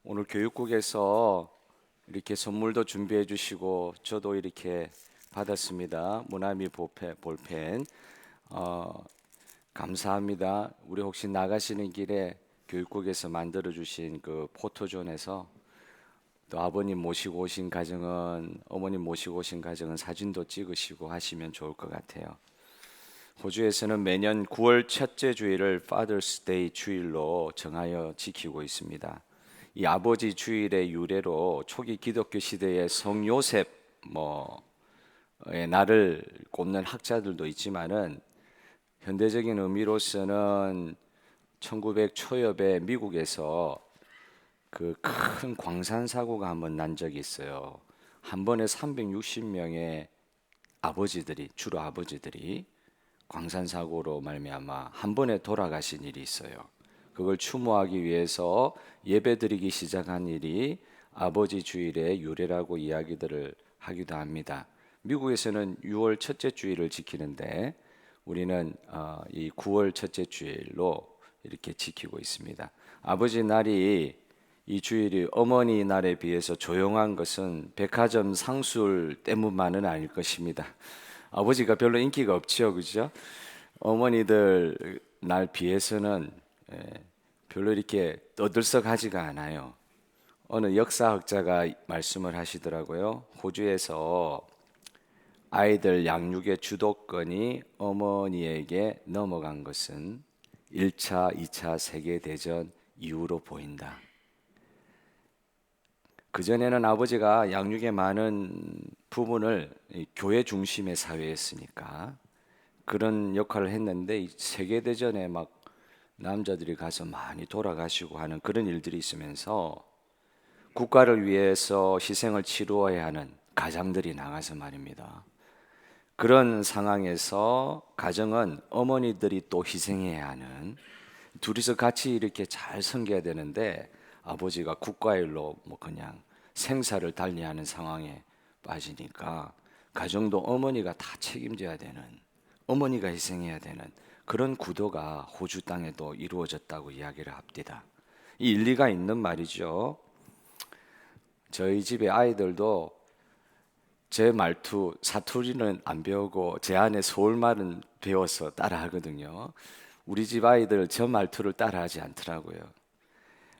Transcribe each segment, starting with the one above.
오늘 교육국에서 이렇게 선물도 준비해 주시고 저도 이렇게 받았습니다. 모나미 볼펜. 어, 감사합니다. 우리 혹시 나가시는 길에 교육국에서 만들어 주신 그 포토존에서 또 아버님 모시고 오신 가정은 어머님 모시고 오신 가정은 사진도 찍으시고 하시면 좋을 것 같아요. 호주에서는 매년 9월 첫째 주일을 Father's Day 주일로 정하여 지키고 있습니다. 이 아버지 주일의 유래로 초기 기독교 시대의 성 요셉 뭐의 날을 꼽는 학자들도 있지만은 현대적인 의미로서는 1900 초엽에 미국에서 그 큰 광산 사고가 한번 난 적이 있어요. 한 번에 360명의 아버지들이 주로 아버지들이 광산 사고로 말미암아 한 번에 돌아가신 일이 있어요. 그걸 추모하기 위해서 예배드리기 시작한 일이 아버지 주일의 유래라고 이야기들을 하기도 합니다. 미국에서는 6월 첫째 주일을 지키는데 우리는 이 9월 첫째 주일로 이렇게 지키고 있습니다. 아버지 날이 이 주일이 어머니 날에 비해서 조용한 것은 백화점 상술 때문만은 아닐 것입니다. 아버지가 별로 인기가 없죠, 그죠? 어머니들 날 비해서는 별로 이렇게 떠들썩하지가 않아요. 어느 역사학자가 말씀을 하시더라고요. 호주에서 아이들 양육의 주도권이 어머니에게 넘어간 것은 1차, 2차 세계대전 이후로 보인다. 그전에는 아버지가 양육의 많은 부분을 교회 중심의 사회였으니까 그런 역할을 했는데 이 세계대전에 막 남자들이 가서 많이 돌아가시고 하는 그런 일들이 있으면서 국가를 위해서 희생을 치루어야 하는 가장들이 나가서 말입니다. 그런 상황에서 가정은 어머니들이 또 희생해야 하는 둘이서 같이 이렇게 잘 섬겨야 되는데 아버지가 국가 일로 뭐 그냥 생사를 달리하는 상황에 빠지니까 가정도 어머니가 다 책임져야 되는 어머니가 희생해야 되는 그런 구도가 호주 땅에도 이루어졌다고 이야기를 합니다. 이 일리가 있는 말이죠. 저희 집의 아이들도 제 말투 사투리는 안 배우고 제 안에 서울말은 배워서 따라하거든요. 우리 집 아이들 저 말투를 따라하지 않더라고요.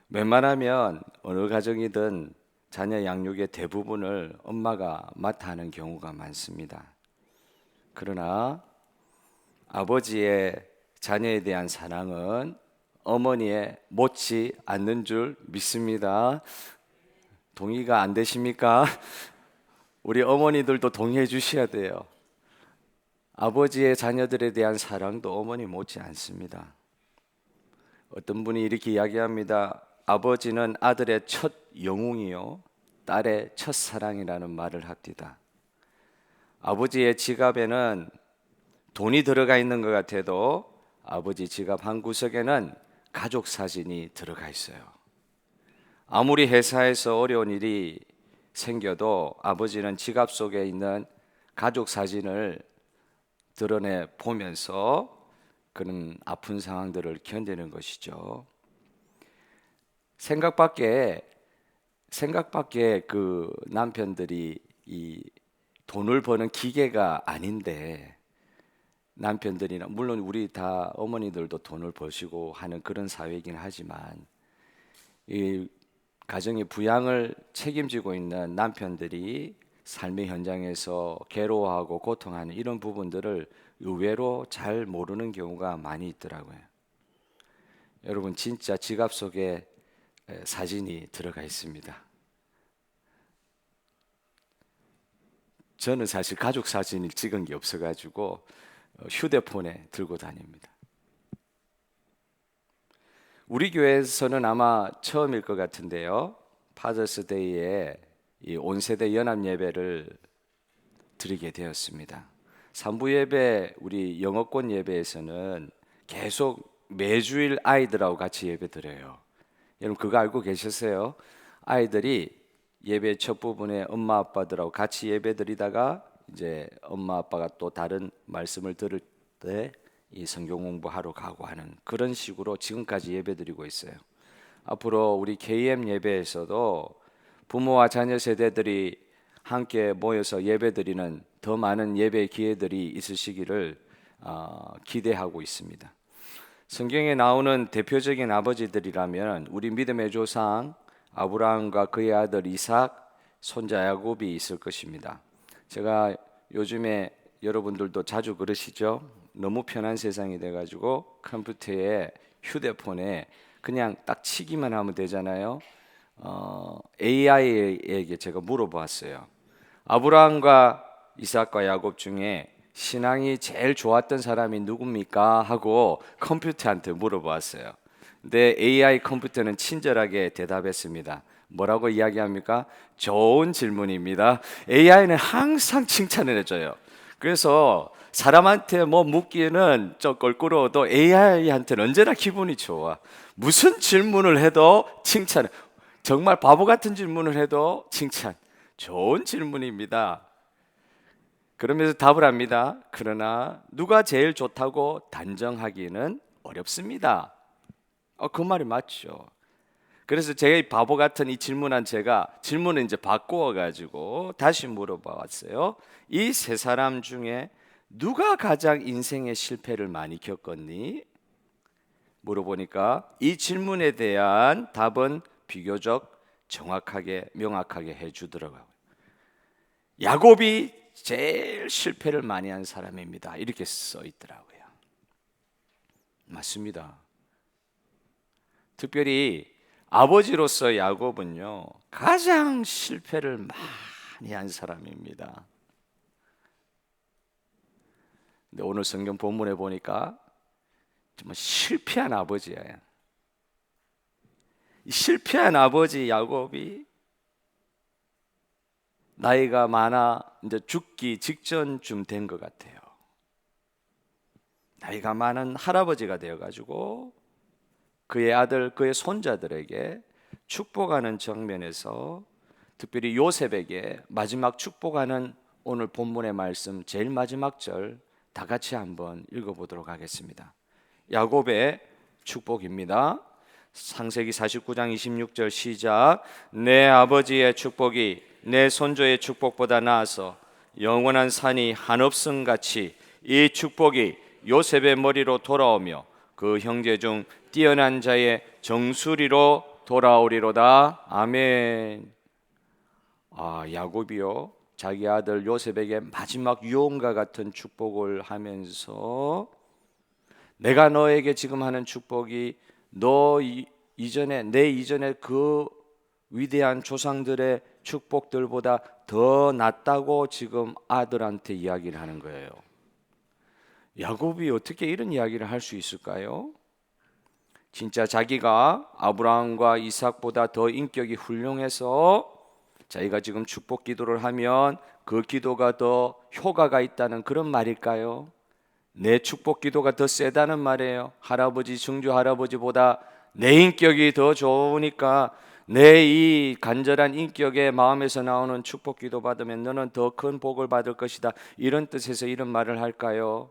웬만하면 어느 가정이든 자녀 양육의 대부분을 엄마가 맡아 하는 경우가 많습니다. 그러나 아버지의 자녀에 대한 사랑은 어머니의 못지 않는 줄 믿습니다. 동의가 안 되십니까? 우리 어머니들도 동의해 주셔야 돼요. 아버지의 자녀들에 대한 사랑도 어머니 못지 않습니다. 어떤 분이 이렇게 이야기합니다. 아버지는 아들의 첫 영웅이요, 딸의 첫 사랑이라는 말을 합니다. 아버지의 지갑에는 돈이 들어가 있는 것 같아도 아버지 지갑 한 구석에는 가족 사진이 들어가 있어요. 아무리 회사에서 어려운 일이 생겨도 아버지는 지갑 속에 있는 가족 사진을 드러내 보면서 그런 아픈 상황들을 견디는 것이죠. 생각밖에 그 남편들이 이 돈을 버는 기계가 아닌데 남편들이나 물론 우리 다 어머니들도 돈을 버시고 하는 그런 사회이긴 하지만 이 가정의 부양을 책임지고 있는 남편들이 삶의 현장에서 괴로워하고 고통하는 이런 부분들을 의외로 잘 모르는 경우가 많이 있더라고요. 여러분 진짜 지갑 속에 사진이 들어가 있습니다. 저는 사실 가족 사진을 찍은 게 없어가지고 휴대폰에 들고 다닙니다. 우리 교회에서는 아마 처음일 것 같은데요. 파더스 데이에 이 온세대 연합 예배를 드리게 되었습니다. 산부 예배, 우리 영어권 예배에서는 계속 매주일 아이들하고 같이 예배 드려요. 여러분 그거 알고 계셨어요? 아이들이 예배 첫 부분에 엄마 아빠들하고 같이 예배 드리다가 이제 엄마 아빠가 또 다른 말씀을 들을 때 이 성경 공부하러 가고 하는 그런 식으로 지금까지 예배 드리고 있어요. 앞으로 우리 KM 예배에서도 부모와 자녀 세대들이 함께 모여서 예배드리는 더 많은 예배 기회들이 있으시기를 기대하고 있습니다. 성경에 나오는 대표적인 아버지들이라면 우리 믿음의 조상 아브라함과 그의 아들 이삭, 손자 야곱이 있을 것입니다. 제가 요즘에 여러분들도 자주 그러시죠? 너무 편한 세상이 돼가지고 컴퓨터에 휴대폰에 그냥 딱 치기만 하면 되잖아요. AI에게 제가 물어봤어요. 아브라함과 이삭과 야곱 중에 신앙이 제일 좋았던 사람이 누굽니까? 하고 컴퓨터한테 물어봤어요. 근데 AI 컴퓨터는 친절하게 대답했습니다. 뭐라고 이야기합니까? 좋은 질문입니다. AI는 항상 칭찬을 해줘요. 그래서 사람한테 뭐 묻기에는 좀 껄끄러워도 AI한테는 언제나 기분이 좋아. 무슨 질문을 해도 칭찬. 정말 바보 같은 질문을 해도 칭찬. 좋은 질문입니다. 그러면서 답을 합니다. 그러나 누가 제일 좋다고 단정하기는 어렵습니다. 그 말이 맞죠. 그래서 제가 바보 같은 이 질문한 제가 질문을 이제 바꾸어 가지고 다시 물어봐 왔어요. 이 세 사람 중에 누가 가장 인생의 실패를 많이 겪었니? 물어보니까 이 질문에 대한 답은 비교적 정확하게 명확하게 해주더라고요. 야곱이 제일 실패를 많이 한 사람입니다. 이렇게 써 있더라고요. 맞습니다. 특별히 아버지로서 야곱은요 가장 실패를 많이 한 사람입니다. 근데 오늘 성경 본문에 보니까 정말 실패한 아버지예요. 이 실패한 아버지 야곱이 나이가 많아 이제 죽기 직전쯤 된 것 같아요. 나이가 많은 할아버지가 되어가지고 그의 아들, 그의 손자들에게 축복하는 정면에서 특별히 요셉에게 마지막 축복하는 오늘 본문의 말씀 제일 마지막 절 다 같이 한번 읽어보도록 하겠습니다. 야곱의 축복입니다. 창세기 49장 26절 시작. 내 아버지의 축복이 내 손조의 축복보다 나아서 영원한 산이 한없음 같이 이 축복이 요셉의 머리로 돌아오며 그 형제 중 뛰어난 자의 정수리로 돌아오리로다. 아멘. 야곱이요 자기 아들 요셉에게 마지막 유언과 같은 축복을 하면서 내가 너에게 지금 하는 축복이 너 이전에 내 이전에 그 위대한 조상들의 축복들보다 더 낫다고 지금 아들한테 이야기를 하는 거예요. 야곱이 어떻게 이런 이야기를 할 수 있을까요? 진짜 자기가 아브라함과 이삭보다 더 인격이 훌륭해서 자기가 지금 축복 기도를 하면 그 기도가 더 효과가 있다는 그런 말일까요? 내 축복 기도가 더 세다는 말이에요. 할아버지, 증조 할아버지보다 내 인격이 더 좋으니까 내 이 간절한 인격의 마음에서 나오는 축복 기도 받으면 너는 더 큰 복을 받을 것이다. 이런 뜻에서 이런 말을 할까요?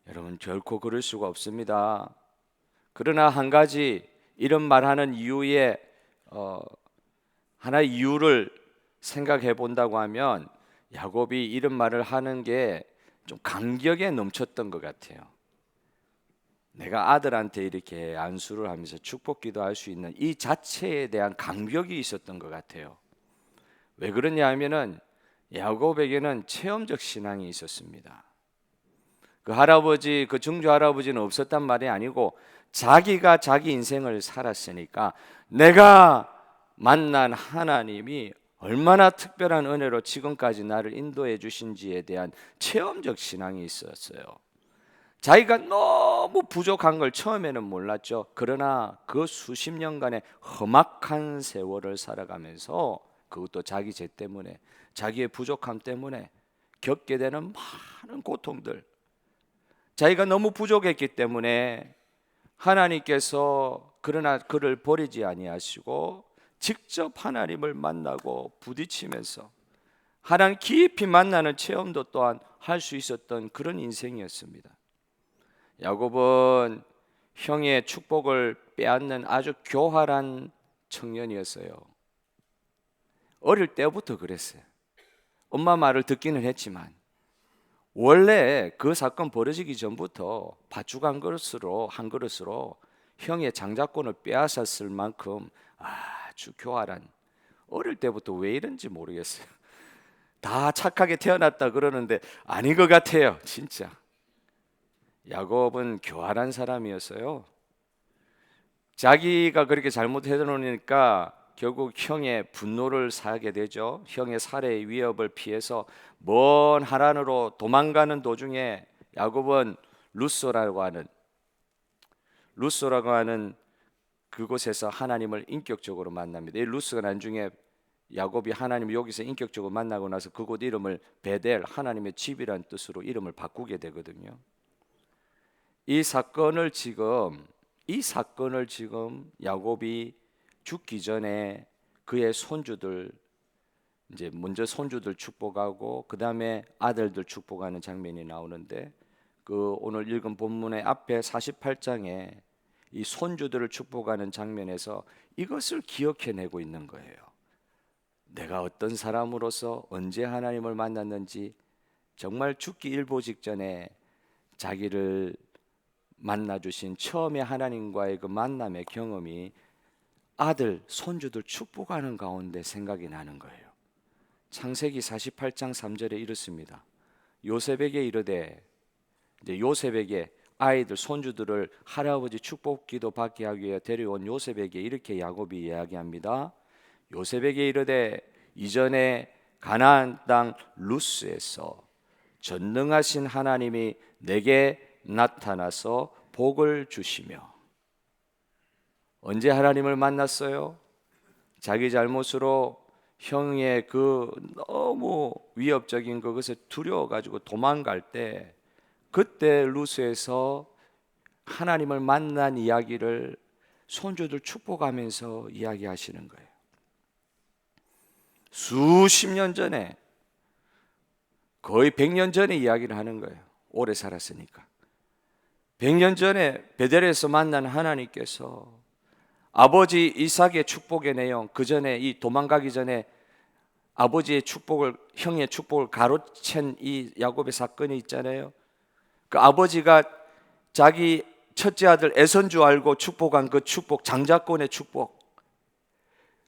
여러분 결코 그럴 수가 없습니다. 그러나 한 가지 이런 말하는 이유에 하나의 이유를 생각해 본다고 하면 야곱이 이런 말을 하는 게 좀 감격에 넘쳤던 것 같아요. 내가 아들한테 이렇게 안수를 하면서 축복 기도할 수 있는 이 자체에 대한 감격이 있었던 것 같아요. 왜 그러냐 하면은 야곱에게는 체험적 신앙이 있었습니다. 그 할아버지, 그 증조 할아버지는 없었단 말이 아니고 자기가 자기 인생을 살았으니까 내가 만난 하나님이 얼마나 특별한 은혜로 지금까지 나를 인도해 주신지에 대한 체험적 신앙이 있었어요. 자기가 너무 부족한 걸 처음에는 몰랐죠. 그러나 그 수십 년간의 험악한 세월을 살아가면서 그것도 자기 죄 때문에 자기의 부족함 때문에 겪게 되는 많은 고통들, 자기가 너무 부족했기 때문에 하나님께서 그러나 그를 버리지 아니하시고 직접 하나님을 만나고 부딪히면서 하나님 깊이 만나는 체험도 또한 할 수 있었던 그런 인생이었습니다. 야곱은 형의 축복을 빼앗는 아주 교활한 청년이었어요. 어릴 때부터 그랬어요. 엄마 말을 듣기는 했지만 원래 그 사건 벌어지기 전부터 팥죽 한 그릇으로 형의 장자권을 빼앗았을 만큼 아주 교활한, 어릴 때부터 왜 이런지 모르겠어요. 다 착하게 태어났다 그러는데 아닌 것 같아요. 진짜 야곱은 교활한 사람이었어요. 자기가 그렇게 잘못해 놓으니까 결국 형의 분노를 사게 되죠. 형의 살해의 위협을 피해서 먼 하란으로 도망가는 도중에 야곱은 루소라고 하는 그곳에서 하나님을 인격적으로 만납니다. 이 루스가 나중에 야곱이 하나님을 여기서 인격적으로 만나고 나서 그곳 이름을 베델, 하나님의 집이라는 뜻으로 이름을 바꾸게 되거든요. 이 사건을 지금 야곱이 죽기 전에 그의 손주들, 이제 먼저 손주들 축복하고 그 다음에 아들들 축복하는 장면이 나오는데, 그 오늘 읽은 본문의 앞에 48장에 이 손주들을 축복하는 장면에서 이것을 기억해내고 있는 거예요. 내가 어떤 사람으로서 언제 하나님을 만났는지, 정말 죽기 일보 직전에 자기를 만나주신 처음에 하나님과의 그 만남의 경험이 아들, 손주들 축복하는 가운데 생각이 나는 거예요. 창세기 48장 3절에 이렇습니다. 요셉에게 이르되, 이제 요셉에게 아이들, 손주들을 할아버지 축복기도 받게 하기 위해 데려온 요셉에게 이렇게 야곱이 이야기합니다. 요셉에게 이르되, 이전에 가나안 땅 루스에서 전능하신 하나님이 내게 나타나서 복을 주시며. 언제 하나님을 만났어요? 자기 잘못으로 형의 그 너무 위협적인 그것에 두려워가지고 도망갈 때, 그때 루스에서 하나님을 만난 이야기를 손주들 축복하면서 이야기하시는 거예요. 수십 년 전에, 거의 100년 전에 이야기를 하는 거예요. 오래 살았으니까. 100년 전에 베델에서 만난 하나님께서 아버지 이삭의 축복의 내용, 그 전에 이 도망가기 전에 아버지의 축복을, 형의 축복을 가로챈 이 야곱의 사건이 있잖아요. 그 아버지가 자기 첫째 아들 에선주 알고 축복한 그 축복, 장자권의 축복,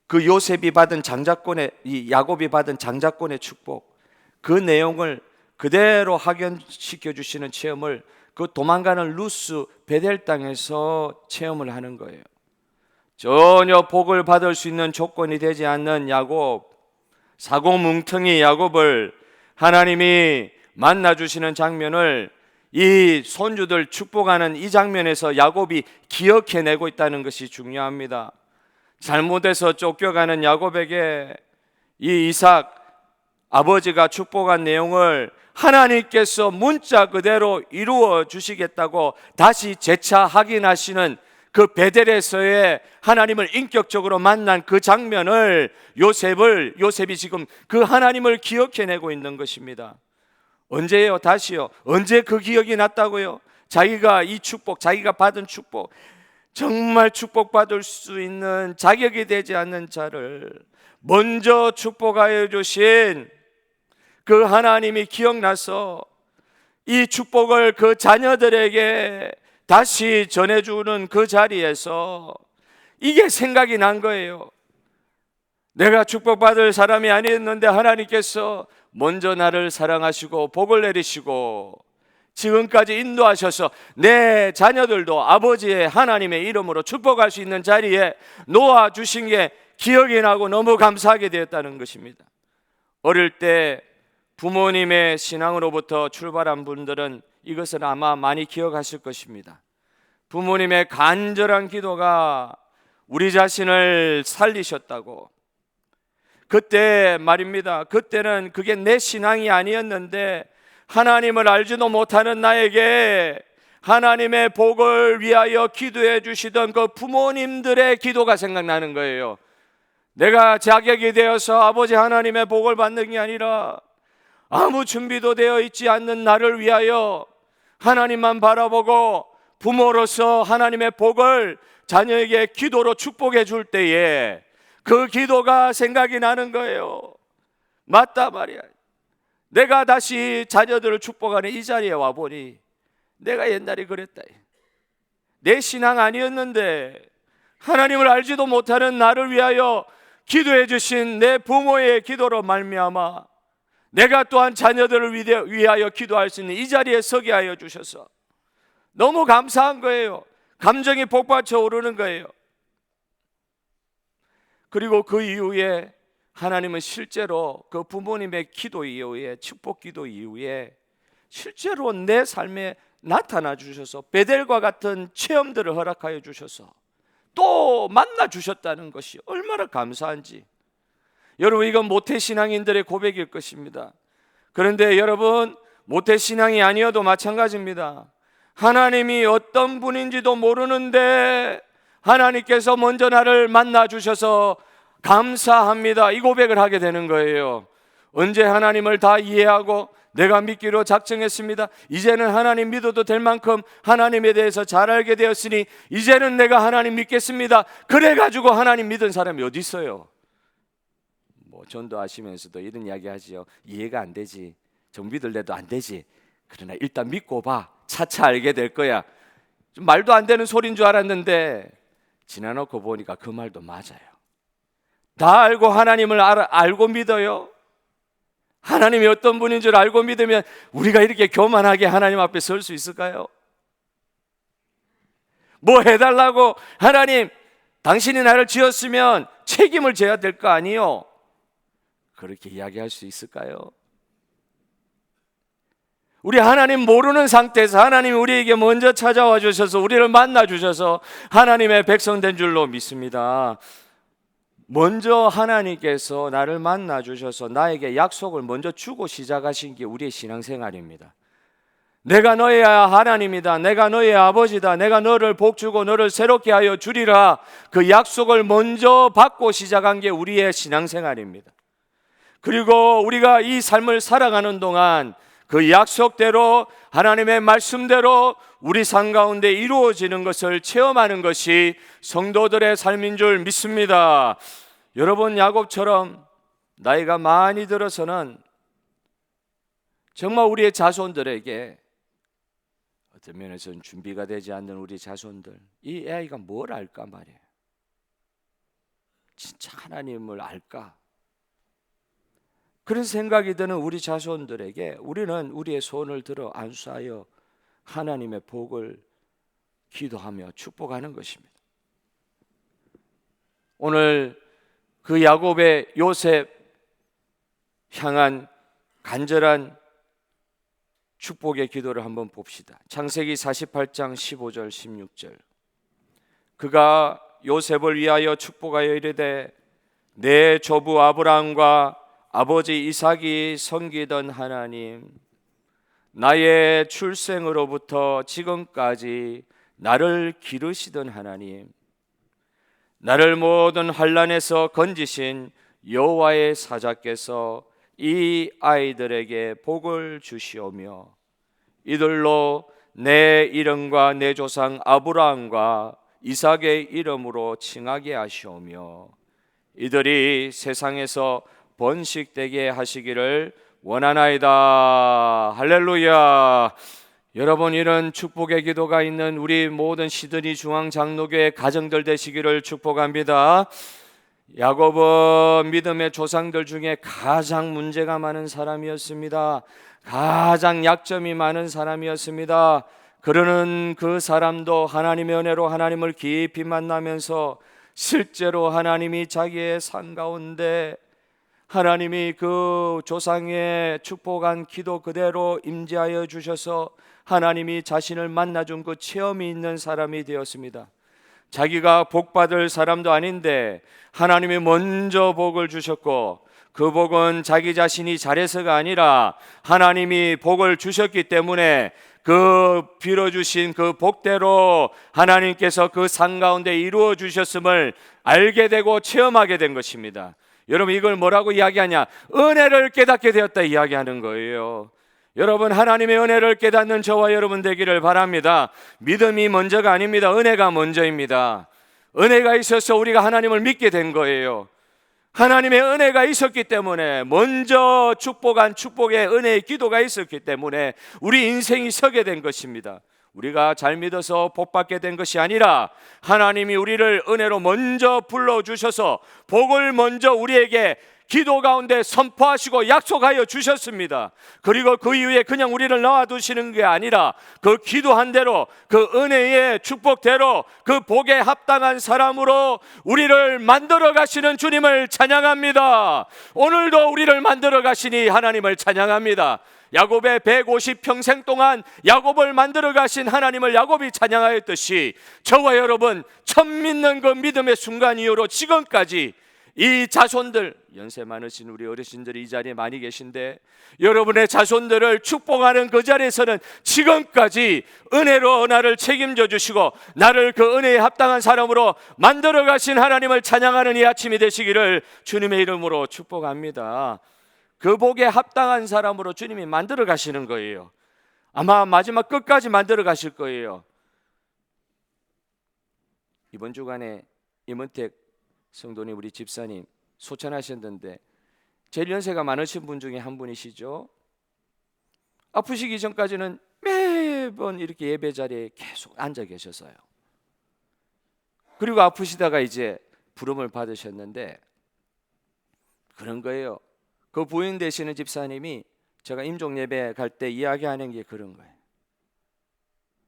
그 요셉이 받은 장자권의, 이 야곱이 받은 장자권의 축복, 그 내용을 그대로 확연시켜 주시는 체험을 그 도망가는 루스 베델 땅에서 체험을 하는 거예요. 전혀 복을 받을 수 있는 조건이 되지 않는 야곱, 사고뭉텅이 야곱을 하나님이 만나주시는 장면을 이 손주들 축복하는 이 장면에서 야곱이 기억해내고 있다는 것이 중요합니다. 잘못해서 쫓겨가는 야곱에게 이 이삭 아버지가 축복한 내용을 하나님께서 문자 그대로 이루어 주시겠다고 다시 재차 확인하시는 그 베델에서의 하나님을 인격적으로 만난 그 장면을 요셉이 지금 그 하나님을 기억해내고 있는 것입니다. 언제요? 다시요? 언제 그 기억이 났다고요? 자기가 이 축복, 자기가 받은 축복, 정말 축복받을 수 있는 자격이 되지 않는 자를 먼저 축복하여 주신 그 하나님이 기억나서 이 축복을 그 자녀들에게 다시 전해주는 그 자리에서 이게 생각이 난 거예요. 내가 축복받을 사람이 아니었는데 하나님께서 먼저 나를 사랑하시고 복을 내리시고 지금까지 인도하셔서 내 자녀들도 아버지의 하나님의 이름으로 축복할 수 있는 자리에 놓아주신 게 기억이 나고 너무 감사하게 되었다는 것입니다. 어릴 때 부모님의 신앙으로부터 출발한 분들은 이것을 아마 많이 기억하실 것입니다. 부모님의 간절한 기도가 우리 자신을 살리셨다고. 그때 말입니다. 그때는 그게 내 신앙이 아니었는데 하나님을 알지도 못하는 나에게 하나님의 복을 위하여 기도해 주시던 그 부모님들의 기도가 생각나는 거예요. 내가 자격이 되어서 아버지 하나님의 복을 받는 게 아니라 아무 준비도 되어 있지 않는 나를 위하여 하나님만 바라보고 부모로서 하나님의 복을 자녀에게 기도로 축복해 줄 때에 그 기도가 생각이 나는 거예요. 맞다 말이야. 내가 다시 자녀들을 축복하는 이 자리에 와보니 내가 옛날에 그랬다. 내 신앙 아니었는데 하나님을 알지도 못하는 나를 위하여 기도해 주신 내 부모의 기도로 말미암아 내가 또한 자녀들을 위하여 기도할 수 있는 이 자리에 서게 하여 주셔서 너무 감사한 거예요. 감정이 복받쳐 오르는 거예요. 그리고 그 이후에 하나님은 실제로 그 부모님의 기도 이후에, 축복 기도 이후에 실제로 내 삶에 나타나 주셔서 베델과 같은 체험들을 허락하여 주셔서 또 만나 주셨다는 것이 얼마나 감사한지. 여러분, 이건 모태신앙인들의 고백일 것입니다. 그런데 여러분, 모태신앙이 아니어도 마찬가지입니다. 하나님이 어떤 분인지도 모르는데 하나님께서 먼저 나를 만나 주셔서 감사합니다, 이 고백을 하게 되는 거예요. 언제 하나님을 다 이해하고 내가 믿기로 작정했습니다. 이제는 하나님 믿어도 될 만큼 하나님에 대해서 잘 알게 되었으니 이제는 내가 하나님 믿겠습니다. 그래가지고 하나님 믿은 사람이 어디 있어요? 전도하시면서도 이런 이야기 하지요. 이해가 안 되지, 정 믿을래도 안 되지. 그러나 일단 믿고 봐, 차차 알게 될 거야. 좀 말도 안 되는 소리인 줄 알았는데 지나놓고 보니까 그 말도 맞아요. 다 알고 하나님을 알고 믿어요? 하나님이 어떤 분인 줄 알고 믿으면 우리가 이렇게 교만하게 하나님 앞에 설 수 있을까요? 뭐 해달라고, 하나님 당신이 나를 지었으면 책임을 져야 될 거 아니요? 그렇게 이야기할 수 있을까요? 우리 하나님 모르는 상태에서 하나님이 우리에게 먼저 찾아와 주셔서 우리를 만나 주셔서 하나님의 백성 된 줄로 믿습니다. 먼저 하나님께서 나를 만나 주셔서 나에게 약속을 먼저 주고 시작하신 게 우리의 신앙생활입니다. 내가 너의 하나님이다, 내가 너의 아버지다, 내가 너를 복주고 너를 새롭게 하여 주리라, 그 약속을 먼저 받고 시작한 게 우리의 신앙생활입니다. 그리고 우리가 이 삶을 살아가는 동안 그 약속대로 하나님의 말씀대로 우리 삶 가운데 이루어지는 것을 체험하는 것이 성도들의 삶인 줄 믿습니다. 여러분, 야곱처럼 나이가 많이 들어서는 정말 우리의 자손들에게 어떤 면에서는 준비가 되지 않는 우리 자손들, 이 아이가 뭘 알까 말이에요. 진짜 하나님을 알까? 그런 생각이 드는 우리 자손들에게 우리는 우리의 손을 들어 안수하여 하나님의 복을 기도하며 축복하는 것입니다. 오늘 그 야곱의 요셉 향한 간절한 축복의 기도를 한번 봅시다. 창세기 48장 15절 16절. 그가 요셉을 위하여 축복하여 이르되 내 조부 아브라함과 아버지 이삭이 섬기던 하나님, 나의 출생으로부터 지금까지 나를 기르시던 하나님, 나를 모든 환난에서 건지신 여호와의 사자께서 이 아이들에게 복을 주시오며 이들로 내 이름과 내 조상 아브라함과 이삭의 이름으로 칭하게 하시오며 이들이 세상에서 번식되게 하시기를 원하나이다. 할렐루야. 여러분, 이런 축복의 기도가 있는 우리 모든 시드니 중앙장로교회 가정들 되시기를 축복합니다. 야곱은 믿음의 조상들 중에 가장 문제가 많은 사람이었습니다. 가장 약점이 많은 사람이었습니다. 그러는 그 사람도 하나님의 은혜로 하나님을 깊이 만나면서 실제로 하나님이 자기의 삶 가운데 하나님이 그 조상의 축복한 기도 그대로 임재하여 주셔서 하나님이 자신을 만나준 그 체험이 있는 사람이 되었습니다. 자기가 복받을 사람도 아닌데 하나님이 먼저 복을 주셨고 그 복은 자기 자신이 잘해서가 아니라 하나님이 복을 주셨기 때문에 그 빌어주신 그 복대로 하나님께서 그 상 가운데 이루어 주셨음을 알게 되고 체험하게 된 것입니다. 여러분, 이걸 뭐라고 이야기하냐? 은혜를 깨닫게 되었다 이야기하는 거예요. 여러분, 하나님의 은혜를 깨닫는 저와 여러분 되기를 바랍니다. 믿음이 먼저가 아닙니다. 은혜가 먼저입니다. 은혜가 있어서 우리가 하나님을 믿게 된 거예요. 하나님의 은혜가 있었기 때문에, 먼저 축복한 축복의 은혜의 기도가 있었기 때문에 우리 인생이 서게 된 것입니다. 우리가 잘 믿어서 복받게 된 것이 아니라 하나님이 우리를 은혜로 먼저 불러주셔서 복을 먼저 우리에게 기도 가운데 선포하시고 약속하여 주셨습니다. 그리고 그 이후에 그냥 우리를 놔두시는 게 아니라 그 기도한 대로, 그 은혜의 축복대로, 그 복에 합당한 사람으로 우리를 만들어 가시는 주님을 찬양합니다. 오늘도 우리를 만들어 가시니 하나님을 찬양합니다. 야곱의 150평생 동안 야곱을 만들어 가신 하나님을 야곱이 찬양하였듯이 저와 여러분, 처음 믿는 그 믿음의 순간 이후로 지금까지 이 자손들, 연세 많으신 우리 어르신들이 이 자리에 많이 계신데, 여러분의 자손들을 축복하는 그 자리에서는 지금까지 은혜로 나를 책임져 주시고 나를 그 은혜에 합당한 사람으로 만들어 가신 하나님을 찬양하는 이 아침이 되시기를 주님의 이름으로 축복합니다. 그 복에 합당한 사람으로 주님이 만들어 가시는 거예요. 아마 마지막 끝까지 만들어 가실 거예요. 이번 주간에 임은택 성도님, 우리 집사님 소천하셨는데 제일 연세가 많으신 분 중에 한 분이시죠. 아프시기 전까지는 매번 이렇게 예배 자리에 계속 앉아 계셨어요. 그리고 아프시다가 이제 부름을 받으셨는데 그런 거예요. 그 부인 되시는 집사님이 제가 임종 예배 갈 때 이야기하는 게 그런 거예요.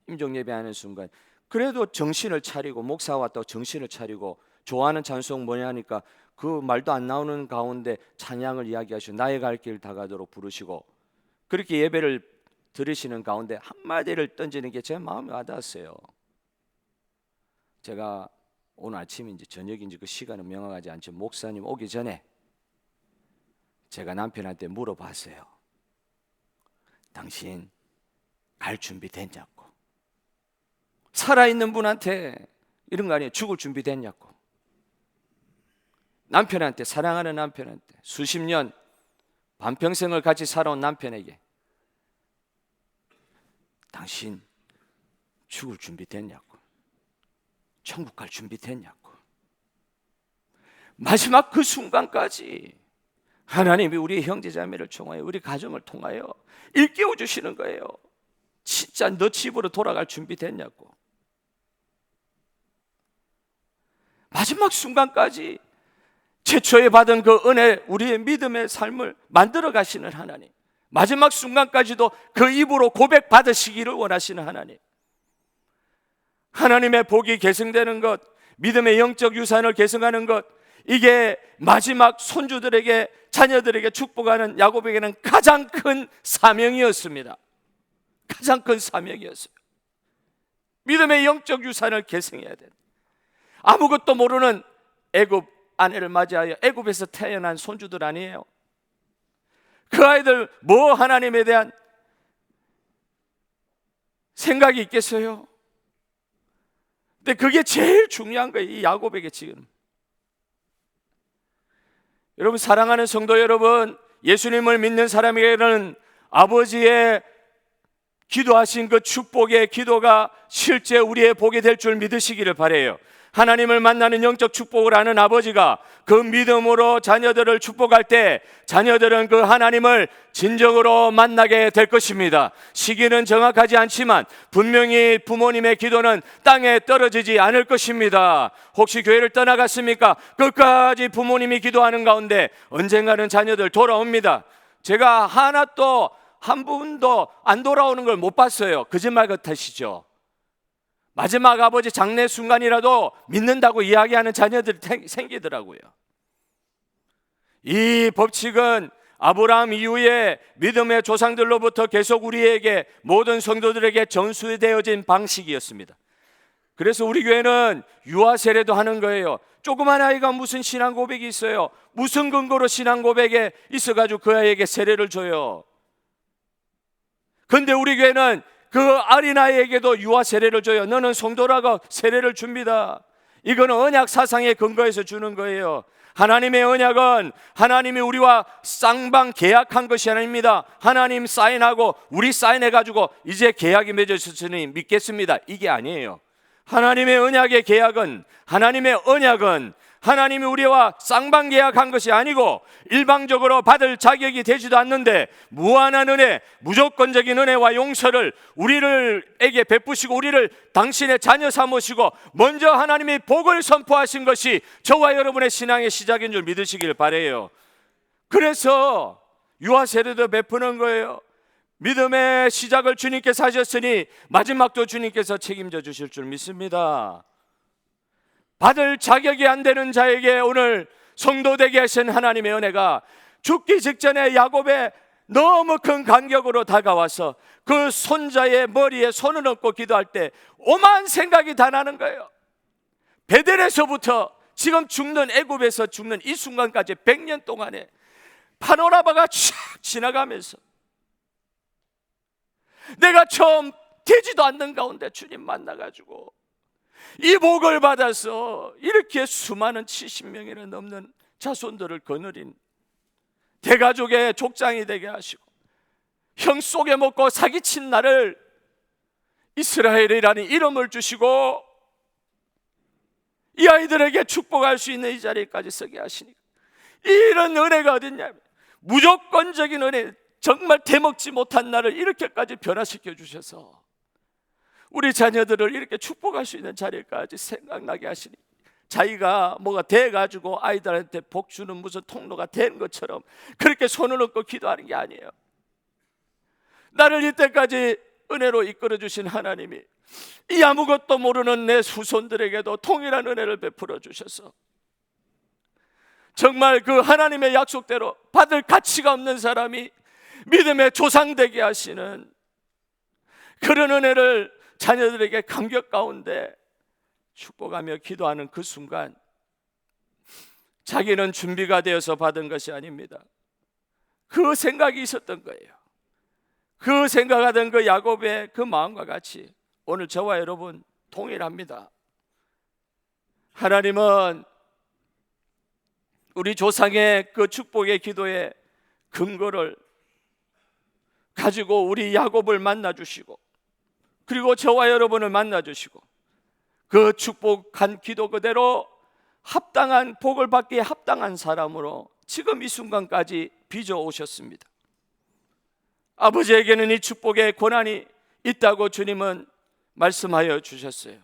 임종 예배하는 순간 그래도 정신을 차리고, 목사와 또 정신을 차리고 좋아하는 찬송 뭐냐 하니까 그 말도 안 나오는 가운데 찬양을 이야기하시고 나의 갈 길 다가도록 부르시고, 그렇게 예배를 들으시는 가운데 한마디를 던지는 게 제 마음에 와닿았어요. 제가 오늘 아침인지 저녁인지 그 시간은 명확하지 않지만 목사님 오기 전에 제가 남편한테 물어봤어요. 당신 갈 준비 됐냐고. 살아있는 분한테 이런 거 아니에요. 죽을 준비 됐냐고. 남편한테, 사랑하는 남편한테, 수십 년 반평생을 같이 살아온 남편에게 당신 죽을 준비 됐냐고. 천국 갈 준비 됐냐고. 마지막 그 순간까지 하나님이 우리 형제자매를 통하여, 우리 가정을 통하여 일깨워 주시는 거예요. 진짜 너 집으로 돌아갈 준비 됐냐고. 마지막 순간까지 최초에 받은 그 은혜, 우리의 믿음의 삶을 만들어 가시는 하나님, 마지막 순간까지도 그 입으로 고백 받으시기를 원하시는 하나님, 하나님의 복이 계승되는 것, 믿음의 영적 유산을 계승하는 것, 이게 마지막 손주들에게, 자녀들에게 축복하는 야곱에게는 가장 큰 사명이었습니다. 가장 큰 사명이었어요. 믿음의 영적 유산을 계승해야 돼. 아무것도 모르는 애굽 아내를 맞이하여 애굽에서 태어난 손주들 아니에요. 그 아이들 뭐 하나님에 대한 생각이 있겠어요? 근데 그게 제일 중요한 거예요. 이 야곱에게 지금. 여러분, 사랑하는 성도 여러분, 예수님을 믿는 사람에게는 아버지의 기도하신 그 축복의 기도가 실제 우리의 복이 될 줄 믿으시기를 바라요. 하나님을 만나는 영적 축복을 아는 아버지가 그 믿음으로 자녀들을 축복할 때 자녀들은 그 하나님을 진정으로 만나게 될 것입니다. 시기는 정확하지 않지만 분명히 부모님의 기도는 땅에 떨어지지 않을 것입니다. 혹시 교회를 떠나갔습니까? 끝까지 부모님이 기도하는 가운데 언젠가는 자녀들 돌아옵니다. 제가 하나도 한 분도 안 돌아오는 걸 못 봤어요. 거짓말 같으시죠? 마지막 아버지 장례 순간이라도 믿는다고 이야기하는 자녀들이 생기더라고요. 이 법칙은 아브라함 이후에 믿음의 조상들로부터 계속 우리에게, 모든 성도들에게 전수되어진 방식이었습니다. 그래서 우리 교회는 유아 세례도 하는 거예요. 조그만 아이가 무슨 신앙 고백이 있어요? 무슨 근거로 신앙 고백에 있어가지고 그 아이에게 세례를 줘요? 근데 우리 교회는 그 어린아이에게도 유아 세례를 줘요. 너는 성도라고 세례를 줍니다. 이거는 언약 사상의 근거에서 주는 거예요. 하나님의 언약은 하나님이 우리와 쌍방 계약한 것이 아닙니다. 하나님 사인하고 우리 사인해가지고 이제 계약이 맺어졌으니 믿겠습니다, 이게 아니에요. 하나님의 언약의 계약은, 하나님의 언약은 하나님이 우리와 쌍방 계약한 것이 아니고 일방적으로 받을 자격이 되지도 않는데 무한한 은혜, 무조건적인 은혜와 용서를 우리에게 베푸시고 우리를 당신의 자녀 삼으시고 먼저 하나님이 복을 선포하신 것이 저와 여러분의 신앙의 시작인 줄 믿으시길 바라요. 그래서 유아 세례도 베푸는 거예요. 믿음의 시작을 주님께서 하셨으니 마지막도 주님께서 책임져 주실 줄 믿습니다. 받을 자격이 안 되는 자에게 오늘 성도 되게 하신 하나님의 은혜가 죽기 직전에 야곱의 너무 큰 간격으로 다가와서 그 손자의 머리에 손을 얹고 기도할 때 오만 생각이 다 나는 거예요. 베델에서부터 지금 죽는, 애굽에서 죽는 이 순간까지 100년 동안에 파노라마가 쫙 지나가면서 내가 처음 되지도 않는 가운데 주님 만나가지고 이 복을 받아서 이렇게 수많은 70명이나 넘는 자손들을 거느린 대가족의 족장이 되게 하시고 형 속에 먹고 사기친 나를 이스라엘이라는 이름을 주시고 이 아이들에게 축복할 수 있는 이 자리까지 서게 하시니까 이런 은혜가 어딨냐면 무조건적인 은혜, 정말 대먹지 못한 나를 이렇게까지 변화시켜 주셔서 우리 자녀들을 이렇게 축복할 수 있는 자리까지 생각나게 하시니 자기가 뭐가 돼가지고 아이들한테 복 주는 무슨 통로가 된 것처럼 그렇게 손을 얹고 기도하는 게 아니에요. 나를 이때까지 은혜로 이끌어 주신 하나님이 이 아무것도 모르는 내 후손들에게도 동일한 은혜를 베풀어 주셔서 정말 그 하나님의 약속대로 받을 가치가 없는 사람이 믿음의 조상 되게 하시는 그런 은혜를 자녀들에게 감격 가운데 축복하며 기도하는 그 순간 자기는 준비가 되어서 받은 것이 아닙니다. 그 생각이 있었던 거예요. 그 생각하던 그 야곱의 그 마음과 같이 오늘 저와 여러분 동일합니다. 하나님은 우리 조상의 그 축복의 기도의 근거를 가지고 우리 야곱을 만나주시고 그리고 저와 여러분을 만나주시고 그 축복한 기도 그대로 합당한 복을 받기에 합당한 사람으로 지금 이 순간까지 빚어오셨습니다. 아버지에게는 이 축복의 권한이 있다고 주님은 말씀하여 주셨어요.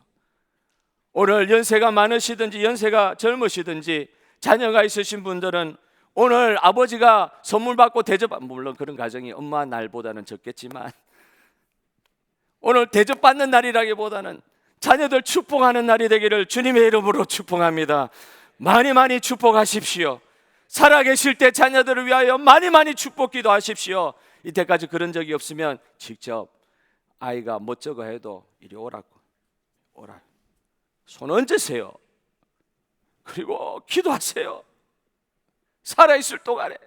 오늘 연세가 많으시든지 연세가 젊으시든지 자녀가 있으신 분들은 오늘 아버지가 선물 받고 대접, 물론 그런 가정이 엄마 날보다는 적겠지만 오늘 대접받는 날이라기보다는 자녀들 축복하는 날이 되기를 주님의 이름으로 축복합니다. 많이 많이 축복하십시오. 살아계실 때 자녀들을 위하여 많이 많이 축복 기도하십시오. 이때까지 그런 적이 없으면 직접 아이가 멋쩍어 해도 이리 오라고, 오라, 손 얹으세요. 그리고 기도하세요. 살아있을 동안에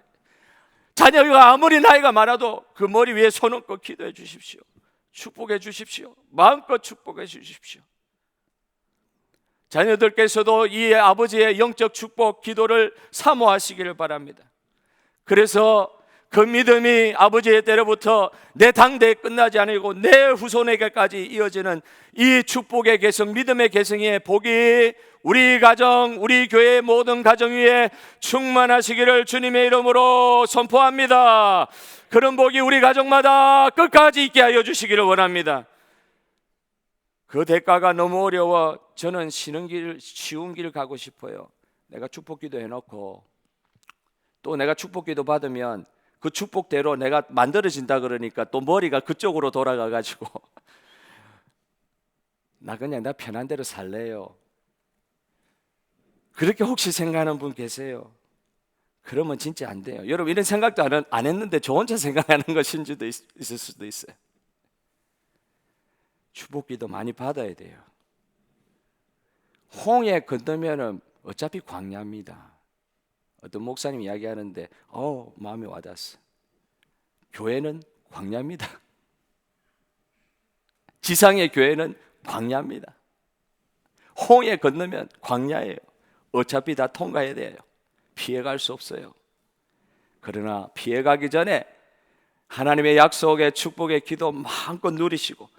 자녀가 아무리 나이가 많아도 그 머리 위에 손 얹고 기도해 주십시오. 축복해 주십시오. 마음껏 축복해 주십시오. 자녀들께서도 이 아버지의 영적 축복 기도를 사모하시기를 바랍니다. 그래서 그 믿음이 아버지의 때로부터 내 당대에 끝나지 않고 내 후손에게까지 이어지는 이 축복의 계승, 믿음의 계승의 복이 우리 가정, 우리 교회의 모든 가정 위에 충만하시기를 주님의 이름으로 선포합니다. 그런 복이 우리 가정마다 끝까지 있게 하여 주시기를 원합니다. 그 대가가 너무 어려워 저는 쉬운 길 가고 싶어요. 내가 축복기도 해놓고 또 내가 축복기도 받으면 그 축복대로 내가 만들어진다 그러니까 또 머리가 그쪽으로 돌아가가지고 나 편한 대로 살래요. 그렇게 혹시 생각하는 분 계세요? 그러면 진짜 안 돼요. 여러분 이런 생각도 안 했는데 저 혼자 생각하는 것인 지도 있을 수도 있어요. 축복기도 많이 받아야 돼요. 홍해 건너면 어차피 광야입니다. 어떤 목사님 이야기하는데 마음이 와닿았어. 교회는 광야입니다. 지상의 교회는 광야입니다. 홍해 건너면 광야예요. 어차피 다 통과해야 돼요. 피해갈 수 없어요. 그러나 피해가기 전에 하나님의 약속의 축복의 기도 마음껏 누리시고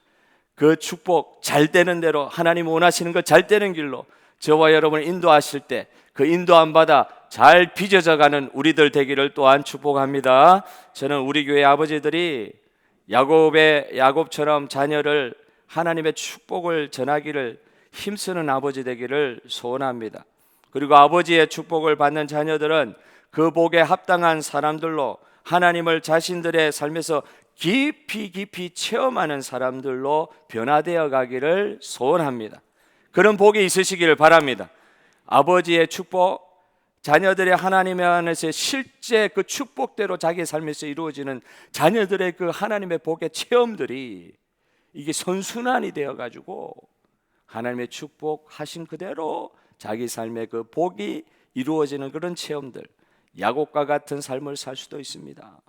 그 축복 잘 되는 대로 하나님 원하시는 것 잘 되는 길로 저와 여러분을 인도하실 때 그 인도함 받아 잘 빚어져가는 우리들 되기를 또한 축복합니다. 저는 우리 교회 아버지들이 야곱처럼 자녀를 하나님의 축복을 전하기를 힘쓰는 아버지 되기를 소원합니다. 그리고 아버지의 축복을 받는 자녀들은 그 복에 합당한 사람들로 하나님을 자신들의 삶에서 깊이 체험하는 사람들로 변화되어 가기를 소원합니다. 그런 복이 있으시기를 바랍니다. 아버지의 축복, 자녀들의 하나님 안에서 실제 그 축복대로 자기 삶에서 이루어지는 자녀들의 그 하나님의 복의 체험들이 이게 선순환이 되어가지고 하나님의 축복하신 그대로 자기 삶의 그 복이 이루어지는 그런 체험들, 야곱과 같은 삶을 살 수도 있습니다.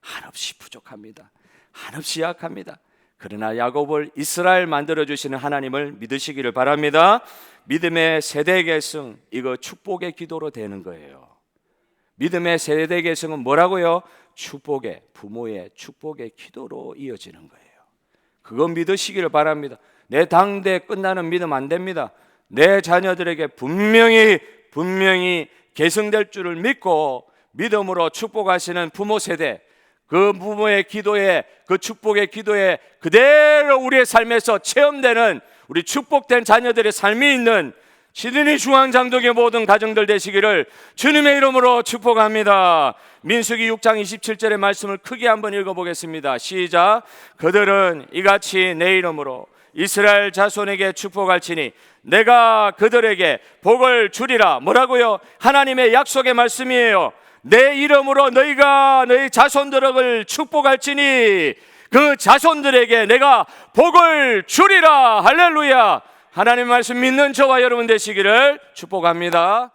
한없이 부족합니다. 한없이 약합니다. 그러나 야곱을 이스라엘 만들어주시는 하나님을 믿으시기를 바랍니다. 믿음의 세대 계승, 이거 축복의 기도로 되는 거예요. 믿음의 세대 계승은 뭐라고요? 축복의, 부모의 축복의 기도로 이어지는 거예요. 그거 믿으시기를 바랍니다. 내 당대 끝나는 믿음 안 됩니다. 내 자녀들에게 분명히 계승될 줄을 믿고 믿음으로 축복하시는 부모 세대, 그 부모의 기도에, 그 축복의 기도에 그대로 우리의 삶에서 체험되는 우리 축복된 자녀들의 삶이 있는 시드니 중앙장독의 모든 가정들 되시기를 주님의 이름으로 축복합니다. 민수기 6장 27절의 말씀을 크게 한번 읽어보겠습니다. 시작. 그들은 이같이 내 이름으로 이스라엘 자손에게 축복할지니 내가 그들에게 복을 주리라. 뭐라고요? 하나님의 약속의 말씀이에요. 내 이름으로 너희가 너희 자손들을 축복할지니 그 자손들에게 내가 복을 주리라. 할렐루야. 하나님 말씀 믿는 저와 여러분 되시기를 축복합니다.